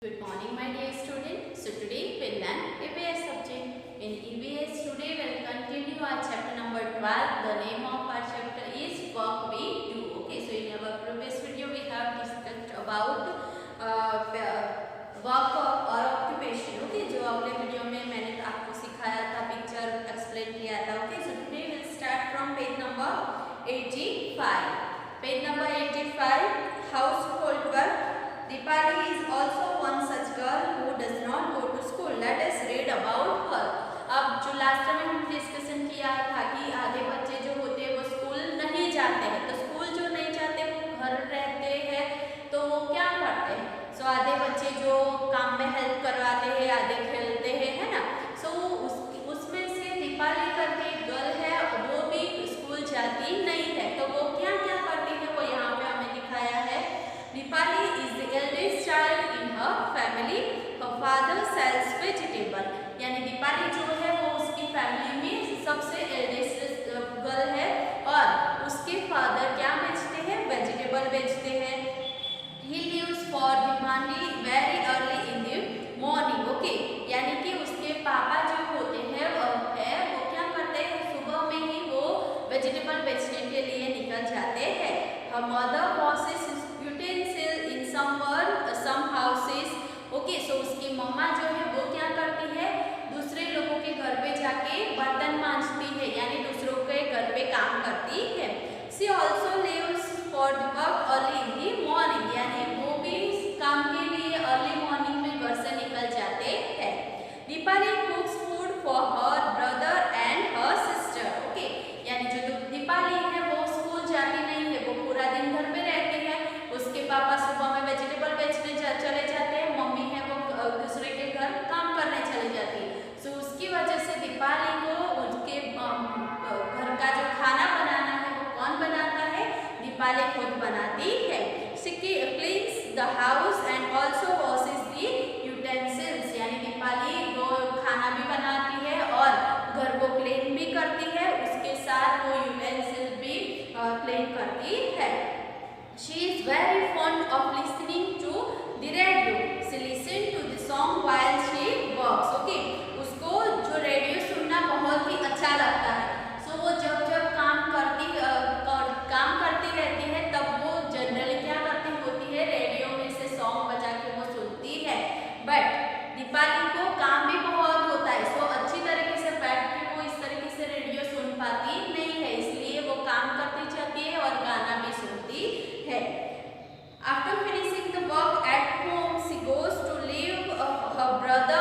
Good morning, my dear student. So today we'll learn EVS subject. In EVS today we'll continue our chapter number 12. The name of our chapter is Work We Do. Okay, so in our previous video we have discussed about work or occupation. Okay, जो अगले video में मैंने आपको सिखाया था, picture explain किया था. Okay, so today we'll start from page number 85. Page number 85. Household work. Deepali is also one such girl who does not go to school. Let us read about her. अब जो last में हम discussion किया था कि आधे बच्चे जो होते हैं वो स्कूल नहीं जाते हैं, तो स्कूल जो नहीं जाते वो घर रहते हैं, तो वो क्या करते हैं? सो आधे बच्चे जो काम में हेल्प करवाते हैं, आधे खेलते हैं, है ना. सो उसमें से दीपाली करके एक गर्ल है, वो भी स्कूल जाती नहीं है, तो वो क्या क्या करती है वो यहाँ पे हमें दिखाया है. Deepali is the eldest child in her family. Her father sells vegetable. यानी दीपाली जो है वो उसकी फैमिली में सबसे एल्डेस्ट गर्ल है और उसके फादर क्या बेचते हैं? वेजिटेबल बेचते हैं. He leaves for Bhiwandi very early in the morning. Okay, यानी कि उसके पापा जो होते हैं वो क्या करते हैं? सुबह में ही वो वेजिटेबल बेचने के लिए निकल जाते हैं. Her mother washes utensil in some houses. Okay, so उसकी मम्मा जो है वो क्या करती है? दूसरे लोगों के घर पे जाके बर्तन मांजती है, यानी दूसरों के घर पे काम करती है. She also leaves for the work early in the morning. यानी वो भी काम के लिए अर्ली मॉर्निंग में घर से निकल जाते हैं. Deepali cooks food for her brother and her sister. Okay, यानी जो दीपाली है वो स्कूल जाती नहीं है, वो पूरा दिन घर पे रहती है. उसके पापा सुबह में वेजिटेबल बेचने चले जाते हैं, मम्मी है वो दूसरे के घर काम करने चली जाती है. सो उसकी वजह से दीपाली को उसके घर का जो खाना बनाना है वो कौन बनाता है? दीपाली खुद बनाती है. She cleans the house and also washes the utensils. यानी दीपाली वो खाना भी बनाती है और घर को क्लीन भी करती है, उसके साथ वो यूटेंसिल भी क्लीन करती है. She is very fond of listening to the radio. She listens to the song while she works. Okay, उसको जो रेडियो सुनना बहुत ही अच्छा लगता है. सो वो जब काम करती रहती है तब वो जनरली क्या करती होती है? रेडियो में से सॉन्ग बजा के वो सुनती है. बट दीपाली को काम भी बहुत होता है, सो अच्छी तरीके से बैठ के वो इस तरीके से रेडियो सुन पाती नहीं है, इसलिए वो काम करती जाती है और गाना भी सुनती है. After finishing the work at home, she goes to live her brother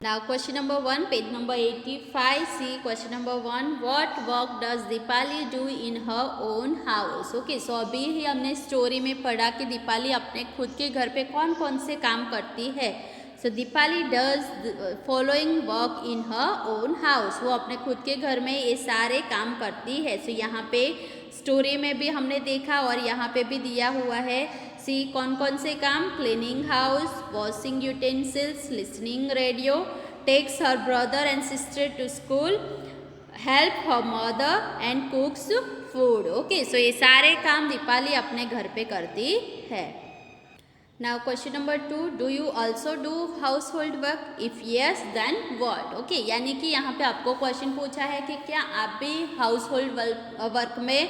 Now question number 1, page number 85. See question number 1. What work does Deepali do in her own house? Okay, so अभी ही हमने स्टोरी में पढ़ा कि दीपाली अपने खुद के घर पे कौन कौन से काम करती है. So Deepali does following work in her own house. वो अपने खुद के घर में ये सारे काम करती है. So यहाँ पे स्टोरी में भी हमने देखा और यहाँ पे भी दिया हुआ है. सी कौन कौन से काम. Cleaning house, washing utensils, listening radio, takes her brother and sister to school, help her mother and cooks food. Okay, so ये सारे काम दीपाली अपने घर पे करती है. Now question number 2, do you also do household work? If yes then what? Okay, यानी कि यहाँ पे आपको क्वेश्चन पूछा है कि क्या आप भी हाउस होल्ड वर्क में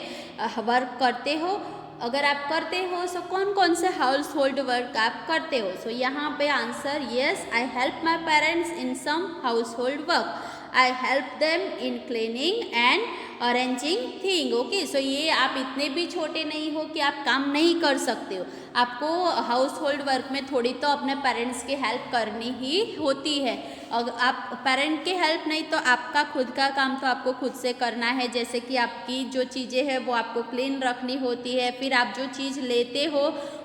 वर्क करते हो. अगर आप करते हो सो कौन कौन से हाउस होल्ड वर्क आप करते हो. सो यहाँ पे answer yes, I help my parents in some household work. I help them in cleaning and arranging thing. Okay, so ये आप इतने भी छोटे नहीं हो कि आप काम नहीं कर सकते हो. आपको हाउस होल्ड वर्क में थोड़ी तो अपने पेरेंट्स की हेल्प करनी ही होती है. अगर आप पेरेंट की हेल्प नहीं तो आपका खुद का काम तो आपको खुद से करना है. जैसे कि आपकी जो चीज़ें हैं वो आपको क्लीन रखनी होती है. फिर आप जो चीज़ लेते हो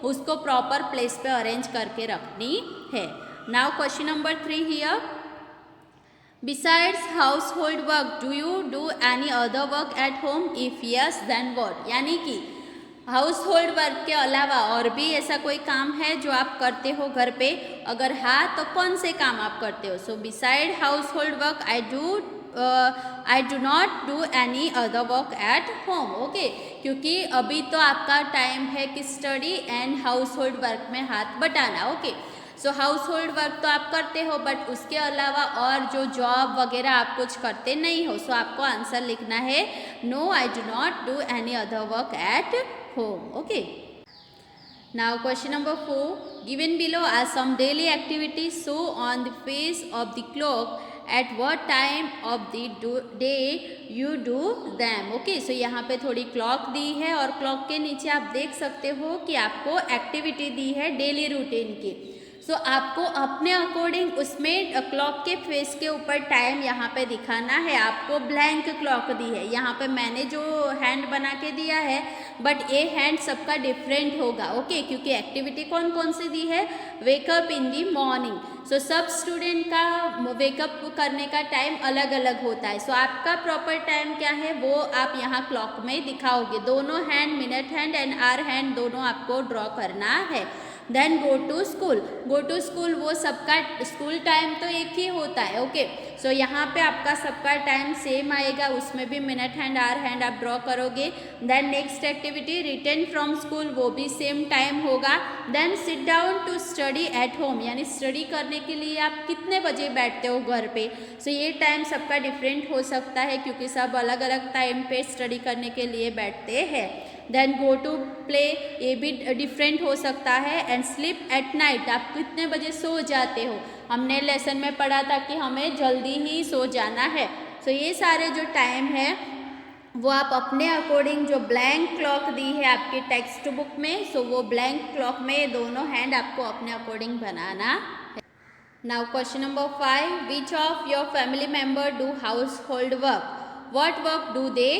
उसको प्रॉपर प्लेस पे अरेंज करके रखनी है. Now question number 3 here. Besides household work, do you do any other work at home? If yes, then what? यानी कि हाउस होल्ड वर्क के अलावा और भी ऐसा कोई काम है जो आप करते हो घर पे. अगर हाँ तो कौन से काम आप करते हो. So beside household work I do not do any other work at home. Okay, क्योंकि अभी तो आपका टाइम है कि study and household work में हाथ बटाना. Okay, so household work तो आप करते हो बट उसके अलावा और जो जॉब वगैरह आप कुछ करते नहीं हो. सो आपको आंसर लिखना है no, I do not do any other work at home. Okay, now question number 4. Given below are some daily activities. So on the face of the clock at what time of the day you do them. Okay, so यहाँ पे थोड़ी clock दी है और clock के नीचे आप देख सकते हो कि आपको एक्टिविटी दी है डेली रूटीन की. सो आपको अपने अकॉर्डिंग उसमें क्लॉक के फेस के ऊपर टाइम यहाँ पे दिखाना है. आपको ब्लैंक क्लॉक दी है. यहाँ पे मैंने जो हैंड बना के दिया है बट ये हैंड सबका डिफरेंट होगा. ओके, क्योंकि एक्टिविटी कौन कौन सी दी है. Wake up in the morning. सो सब स्टूडेंट का वेकअप करने का टाइम अलग अलग होता है. सो आपका प्रॉपर टाइम क्या है वो आप यहाँ क्लॉक में दिखाओगे. दोनों hand, minute hand and hour hand दोनों आपको ड्रॉ करना है. Then go to school. Go to school वो सबका स्कूल टाइम तो एक ही होता है. ओके, सो यहाँ पे आपका सबका टाइम सेम आएगा. उसमें भी मिनट हैंड, आवर हैंड आप ड्रॉ करोगे. Then next activity return from school, वो भी सेम टाइम होगा. Then sit down to study at home, यानी स्टडी करने के लिए आप कितने बजे बैठते हो घर पे. सो ये टाइम सबका डिफरेंट हो सकता है क्योंकि सब अलग अलग टाइम पे स्टडी करने के लिए बैठते हैं. देन गो टू प्ले, ये भी डिफरेंट हो सकता है. एंड स्लीप एट नाइट, आप कितने बजे सो जाते हो. हमने लेसन में पढ़ा था कि हमें जल्दी ही सो जाना है. सो ये सारे जो टाइम है वो आप अपने अकॉर्डिंग जो ब्लैंक क्लॉक दी है आपकी टेक्स्ट बुक में, सो वो ब्लैंक क्लॉक में दोनों हैंड आपको अपने अकॉर्डिंग बनाना है. Now question number 5. Which of your family member do household work? What work do they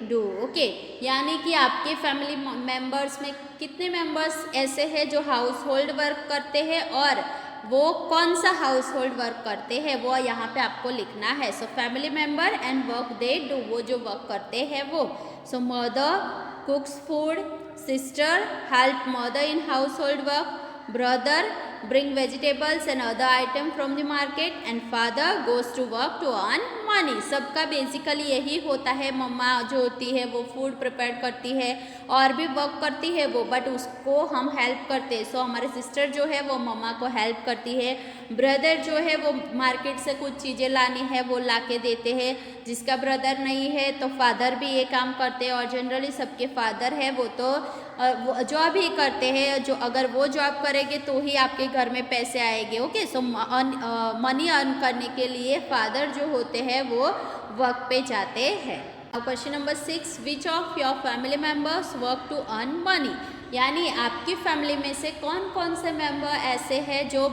do? Okay, यानी कि आपके फैमिली मेम्बर्स में कितने मेम्बर्स ऐसे हैं जो हाउस होल्ड वर्क करते हैं और वो कौन सा हाउस होल्ड वर्क करते हैं वो यहाँ पे आपको लिखना है. So family member and work they do, वो जो वर्क करते हैं वो. So mother cooks food, sister help mother in household work, brother bring vegetables and other item from the market and father goes to work to earn money. सबका basically यही होता है. मम्मा जो होती है वो फूड प्रिपेयर करती है और भी वर्क करती है वो, बट उसको हम हेल्प करते हैं. सो हमारे सिस्टर जो है वो मम्मा को हेल्प करती है. ब्रदर जो है वो मार्केट से कुछ चीज़ें लानी है वो ला के देते हैं. जिसका ब्रदर नहीं है तो फादर भी ये काम करते हैं और जनरली सबके फादर है वो तो जॉब ही करते हैं. जो अगर वो जॉब करेंगे तो ही आपके घर में पैसे आएंगे. ओके, सो मनी अर्न करने के लिए फादर जो होते हैं वो वर्क पे जाते हैं. Question number 6. Which of your family members work to earn money? यानी आपकी फैमिली में से कौन कौन से मेंबर ऐसे हैं जो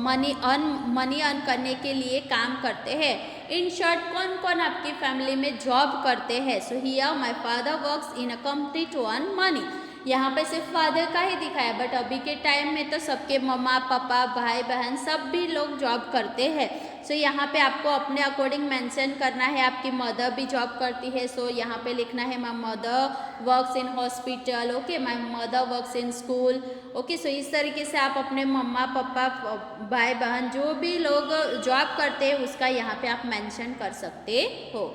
मनी अर्न करने के लिए काम करते हैं। इन शॉर्ट कौन कौन आपकी फैमिली में जॉब करते हैं। So here my father works in a company to earn money. यहाँ पे सिर्फ फादर का ही दिखाया, बट अभी के टाइम में तो सबके मम्मा पापा भाई बहन सब भी लोग जॉब करते हैं। सो यहाँ पे आपको अपने अकॉर्डिंग मेंशन करना है। आपकी मदर भी जॉब करती है, सो यहाँ पे लिखना है my mother works in hospital, okay, my mother works in school, okay. So इस तरीके से आप अपने मम्मा पापा भाई बहन जो भी लोग जॉब करते हैं उसका यहाँ पे आप मेंशन कर सकते हो।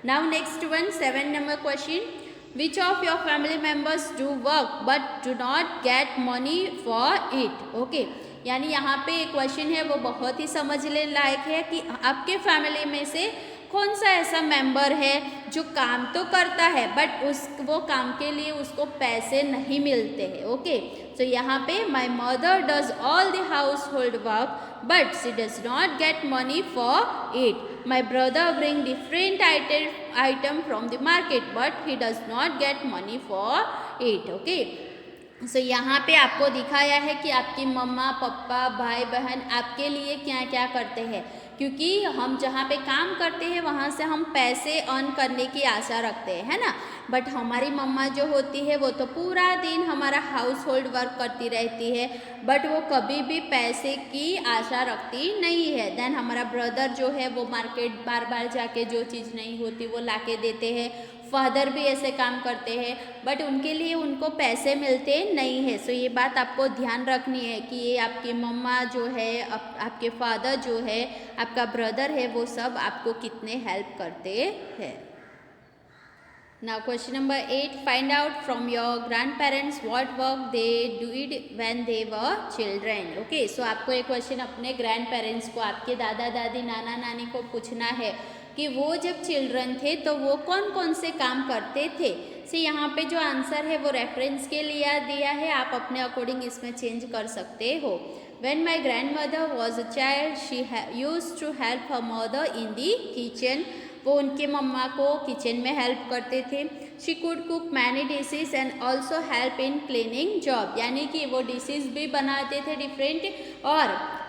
Now next one, 7 number question, Which of your family members do work but do not get money for it? Okay, यानी यहाँ पे एक क्वेश्चन है वो बहुत ही समझने लायक है कि आपके फैमिली में से कौन सा ऐसा मेंबर है जो काम तो करता है बट वो काम के लिए उसको पैसे नहीं मिलते हैं। ओके, सो यहाँ पे my mother does all the household work but she does not get money for it. My brother bring different item from the market but he does not get money for it. Okay, so यहाँ पे आपको दिखाया है कि आपकी मम्मा पापा भाई बहन आपके लिए क्या क्या करते हैं, क्योंकि हम जहाँ पे काम करते हैं वहाँ से हम पैसे अर्न करने की आशा रखते हैं, है ना। बट हमारी मम्मा जो होती है वो तो पूरा दिन हमारा हाउस होल्ड वर्क करती रहती है, बट वो कभी भी पैसे की आशा रखती नहीं है। देन हमारा ब्रदर जो है वो मार्केट बार बार जाके जो चीज़ नहीं होती वो ला के देते हैं। फादर भी ऐसे काम करते हैं बट उनके लिए उनको पैसे मिलते नहीं है। सो ये बात आपको ध्यान रखनी है कि ये आपकी मम्मा जो है, आपके फादर जो है, आपका ब्रदर है, वो सब आपको कितने हेल्प करते हैं। Now question number 8, find out from your grandparents what work they did when they were children. Okay, so आपको एक क्वेश्चन अपने ग्रैंड पेरेंट्स को, आपके दादा दादी नाना नानी को पूछना है कि वो जब चिल्ड्रन थे तो वो कौन कौन से काम करते थे। सो यहाँ पे जो आंसर है वो रेफरेंस के लिए दिया है, आप अपने अकॉर्डिंग इसमें चेंज कर सकते हो। When my grandmother was a child, she used to help her mother in the kitchen. वो उनके मम्मा को किचन में हेल्प करते थे। She could cook many dishes and also help in cleaning job, यानी कि वो डिशेस भी बनाते थे डिफरेंट और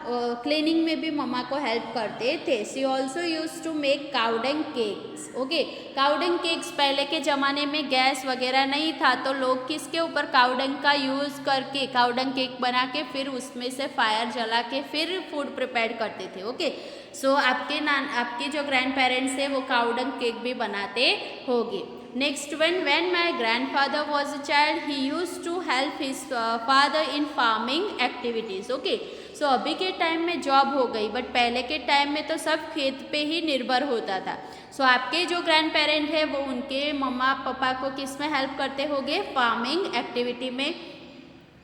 क्लीनिंग में भी मम्मा को हेल्प करते थे। She also used to make cow dung cakes. Okay, cow dung cakes पहले के ज़माने में गैस वगैरह नहीं था तो लोग किसके ऊपर काउडंग का यूज़ करके काउडंग केक बना के फिर उसमें से फायर जला के फिर फूड प्रिपेयर करते थे। ओके, सो आपके जो ग्रैंड पेरेंट्स है वो काउडंग केक भी बनाते होंगे। Next one, when my grandfather was a child he used to help his father in farming activities. Okay, so अभी के टाइम में जॉब हो गई बट पहले के टाइम में तो सब खेत पे ही निर्भर होता था। सो आपके जो ग्रैंड पेरेंट है वो उनके मम्मा पापा को किस में हेल्प करते होंगे, फार्मिंग एक्टिविटी में।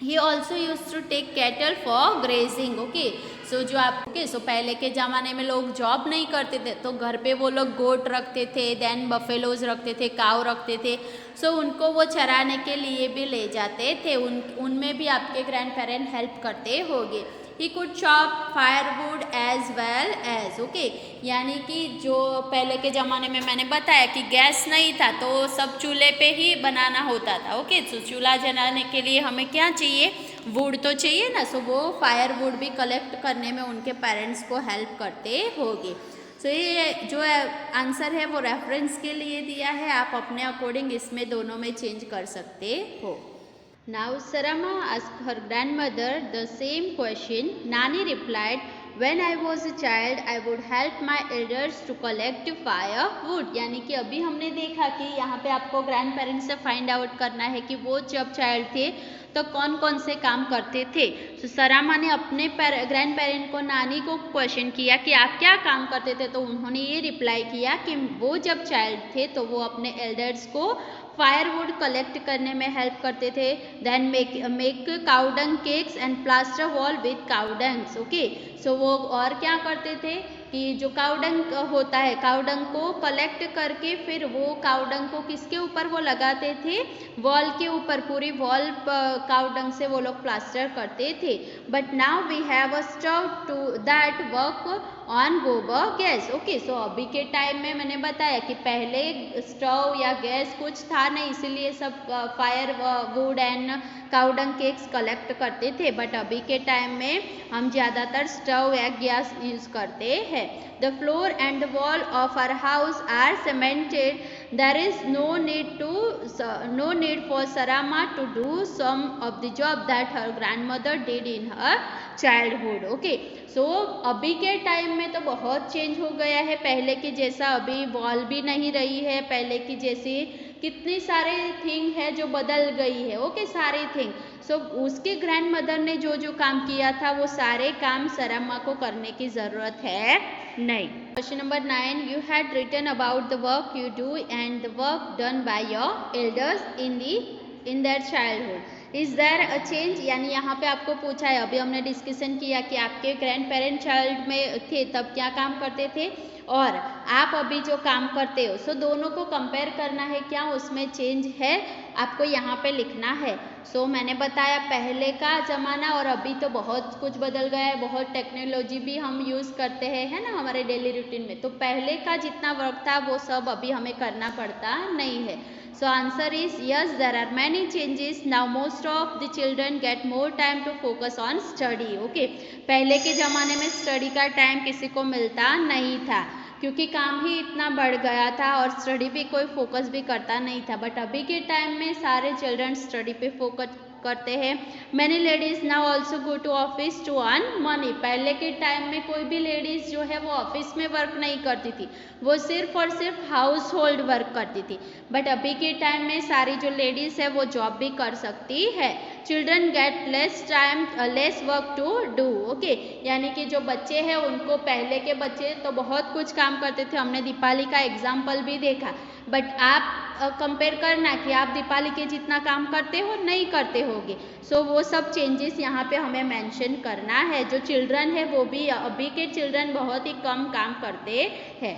He also used to take cattle for grazing. Okay, so जो आप सो पहले के ज़माने में लोग जॉब नहीं करते थे तो घर पे वो लोग गोट रखते थे, देन बफेलोज रखते थे, काव रखते थे। सो उनको वो चराने के लिए भी ले जाते थे, उनमें भी आपके ग्रैंड पेरेंट हेल्प करते होंगे। He could chop firewood as well as, okay, यानी कि जो पहले के ज़माने में मैंने बताया कि गैस नहीं था तो सब चूल्हे पे ही बनाना होता था। ओके, तो चूल्हा जलाने के लिए हमें क्या चाहिए, वुड तो चाहिए ना। सो वो फायरवुड भी कलेक्ट करने में उनके पेरेंट्स को हेल्प करते होंगे। सो ये जो आंसर है वो रेफरेंस के लिए दिया है, आप अपने अकॉर्डिंग इसमें दोनों में चेंज कर सकते हो। Now Sarama asked her grandmother the same question. Nani replied, when I was a child I would help my elders to collect firewood। यानी कि अभी हमने देखा कि यहाँ पे आपको ग्रैंड पेरेंट्स से फाइंड आउट करना है कि वो जब चाइल्ड थे तो कौन कौन से काम करते थे। तो सरामा ने अपने ग्रैंड पेरेंट को, नानी को क्वेश्चन किया कि आप क्या काम करते थे, तो उन्होंने ये रिप्लाई किया कि वो जब चाइल्ड थे तो वो अपने एल्डर्स को फायरवुड कलेक्ट करने में हेल्प करते थे। Then make cow dung cakes and plaster wall with cow dungs. Okay, so वो और क्या करते थे कि जो काउडंग होता है, काउडंग को कलेक्ट करके फिर वो काउडंग को किसके ऊपर वो लगाते थे, वॉल के ऊपर, पूरी वॉल काउडंग से वो लोग प्लास्टर करते थे। But now we have a stove to that work on gobar gas. Okay, so अभी के टाइम में मैंने बताया कि पहले स्टोव या गैस कुछ था नहीं, इसीलिए सब fire would and cow dung cakes collect करते थे, बट अभी के टाइम में हम ज़्यादातर स्टोव या गैस यूज़ करते हैं। The floor and the wall of our house are cemented, there is no need for Sarama to do some of the job that her grandmother did in her childhood. Okay, so अभी के time में तो बहुत change हो गया है, पहले के जैसा अभी वॉल भी नहीं रही है, पहले की जैसी कितनी सारे थिंग है जो बदल गई है। ओके, सारे थिंग। सो उसके ग्रैंड मदर ने जो जो काम किया था वो सारे काम सरामा को करने की ज़रूरत है नहीं। Question number 9, you had written about the work you do and the work done by your elders in their childhood, is there a change. यानी यहाँ पे आपको पूछा है, अभी हमने डिस्कशन किया कि आपके ग्रैंड पेरेंट चाइल्ड में थे तब क्या काम करते थे और आप अभी जो काम करते हो, सो दोनों को कंपेयर करना है, क्या उसमें चेंज है, आपको यहाँ पे लिखना है। सो मैंने बताया पहले का ज़माना और अभी तो बहुत कुछ बदल गया है, बहुत टेक्नोलॉजी भी हम यूज़ करते हैं, है ना, हमारे डेली रूटीन में। तो पहले का जितना वर्क था वो सब अभी हमें करना पड़ता नहीं है। So answer is yes, there are many changes now, most of the children get more time to focus on study. Okay, पहले के ज़माने में स्टडी का टाइम किसी को मिलता नहीं था क्योंकि काम ही इतना बढ़ गया था और स्टडी पे कोई फोकस भी करता नहीं था, बट अभी के टाइम में सारे चिल्ड्रन स्टडी पे फोकस करते हैं। Many ladies now also go to office to earn money. पहले के टाइम में कोई भी लेडीज जो है वो ऑफिस में वर्क नहीं करती थी, वो सिर्फ और सिर्फ हाउस होल्ड वर्क करती थी, बट अभी के टाइम में सारी जो लेडीज है वो जॉब भी कर सकती है। Children get less time less work to do. Okay, यानी कि जो बच्चे हैं उनको, पहले के बच्चे तो बहुत कुछ काम करते थे, हमने दीपावली का एग्जाम्पल भी देखा, बट आप कंपेयर करना कि आप दीपावली के जितना काम करते हो नहीं करते होगे। सो वो सब चेंजेस यहाँ पे हमें मेंशन करना है। जो चिल्ड्रन है वो भी, अभी के चिल्ड्रन बहुत ही कम काम करते हैं।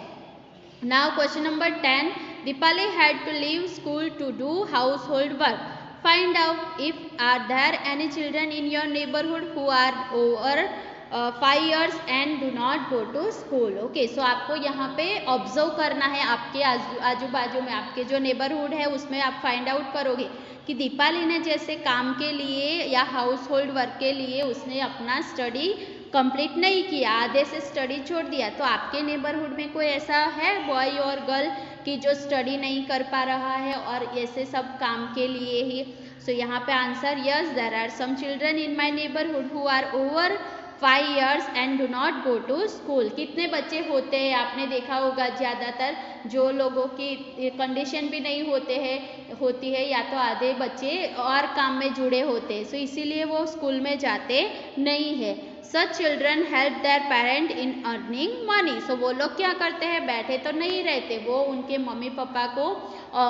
Now question number 10, Deepali had to leave school to do household work, find out if are there any children in your neighbourhood who are over 5 years and do not go to school. Okay, so आपको यहाँ पे observe करना है, आपके आजू बाजू में आपके जो नेबरहुड है उसमें आप फाइंड आउट करोगे कि दीपाली ने जैसे काम के लिए या हाउस होल्ड वर्क के लिए उसने अपना स्टडी कंप्लीट नहीं किया, आधे से स्टडी छोड़ दिया, तो आपके नेबरहुड में कोई ऐसा है बॉय और गर्ल कि जो स्टडी नहीं कर पा रहा है और ऐसे सब काम के लिए ही। सो यहाँ पे answer yes, there are some children in my neighbourhood who are over 5 years and do not go to school. कितने बच्चे होते हैं, आपने देखा होगा ज़्यादातर जो लोगों की कंडीशन भी नहीं होती है या तो आधे बच्चे और काम में जुड़े होते हैं, सो इसीलिए वो स्कूल में जाते नहीं है। Such children help their parent in earning money. So वो लोग क्या करते हैं, बैठे तो नहीं रहते, वो उनके मम्मी पापा को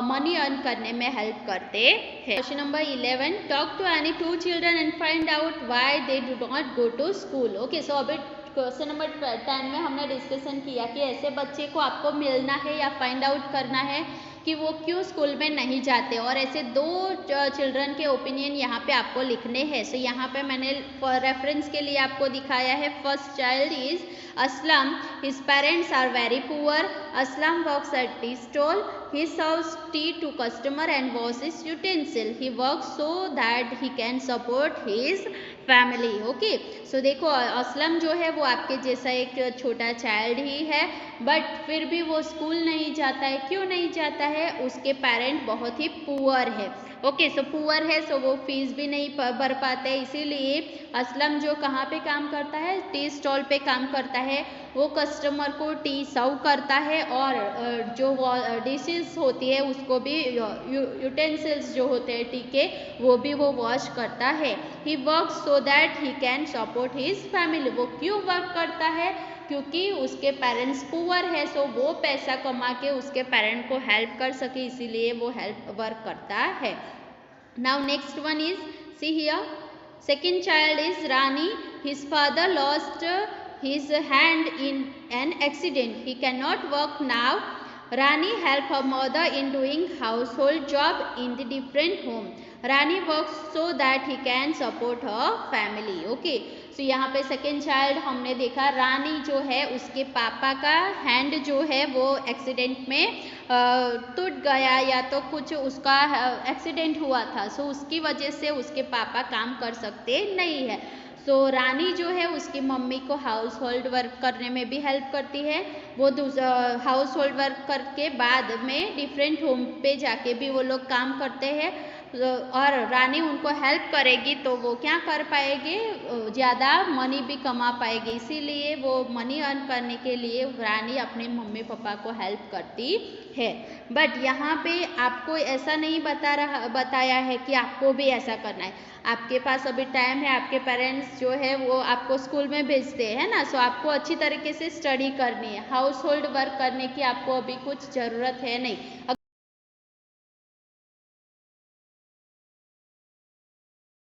मनी अर्न करने में हेल्प करते हैं। Question number 11, talk to any 2 children and find out why they do not go to school. Okay, so अभी क्वेश्चन नंबर 10 में हमने डिस्कशन किया कि ऐसे बच्चे को आपको मिलना है या फाइंड आउट करना है कि वो क्यों स्कूल में नहीं जाते, और ऐसे 2 चिल्ड्रन के ओपिनियन यहाँ पे आपको लिखने हैं। सो यहाँ पे मैंने रेफरेंस के लिए आपको दिखाया है। First child is Aslam, his parents are very poor, Aslam works at tea stall, he serves tea to customer and washes utensil, he works so that he can support his family। Okay, so देखो असलम जो है वो आपके जैसा एक छोटा child ही है, but फिर भी वो स्कूल नहीं जाता है। क्यों नहीं जाता है, उसके पेरेंट बहुत ही पुअर है। ओके, सो पुअर है, सो वो फीस भी नहीं भर पाते, इसीलिए असलम जो कहाँ पे काम करता है, टी स्टॉल पे काम करता है, वो कस्टमर को टी सर्व करता है और जो डिशेस होती है उसको भी, यूटेंसिल्स जो होते हैं टी के, वो भी वो वॉश करता है। He work so that he can support his family. वो क्यों वर्क करता है, क्योंकि उसके पेरेंट्स पुअर है, सो वो पैसा कमा के उसके पेरेंट को हेल्प कर सके, इसीलिए वो हेल्प वर्क करता है। Now next one is, see here, second child is Rani, his father lost his hand in an accident, he cannot work now Rani help her mother in doing household job in the different home. Rani works so that he can support her family. Okay, so यहाँ पे second child हमने देखा रानी जो है उसके पापा का hand जो है वो एक्सीडेंट में टूट गया या तो कुछ उसका एक्सीडेंट हुआ था, सो उसकी वजह से उसके पापा काम कर सकते नहीं है। सो रानी जो है उसकी मम्मी को हाउस होल्ड वर्क करने में भी हेल्प करती है। वो हाउस होल्ड वर्क करके बाद में डिफरेंट होम पे जाके भी वो लोग काम करते हैं और रानी उनको हेल्प करेगी तो वो क्या कर पाएगी, ज़्यादा मनी भी कमा पाएगी। इसीलिए वो मनी अर्न करने के लिए रानी अपने मम्मी पापा को हेल्प करती है। बट यहाँ पे आपको ऐसा नहीं बताया है कि आपको भी ऐसा करना है। आपके पास अभी टाइम है, आपके पेरेंट्स जो है वो आपको स्कूल में भेजते हैं ना, सो आपको अच्छी तरीके से स्टडी करनी है। हाउस होल्ड वर्क करने की आपको अभी कुछ ज़रूरत है नहीं।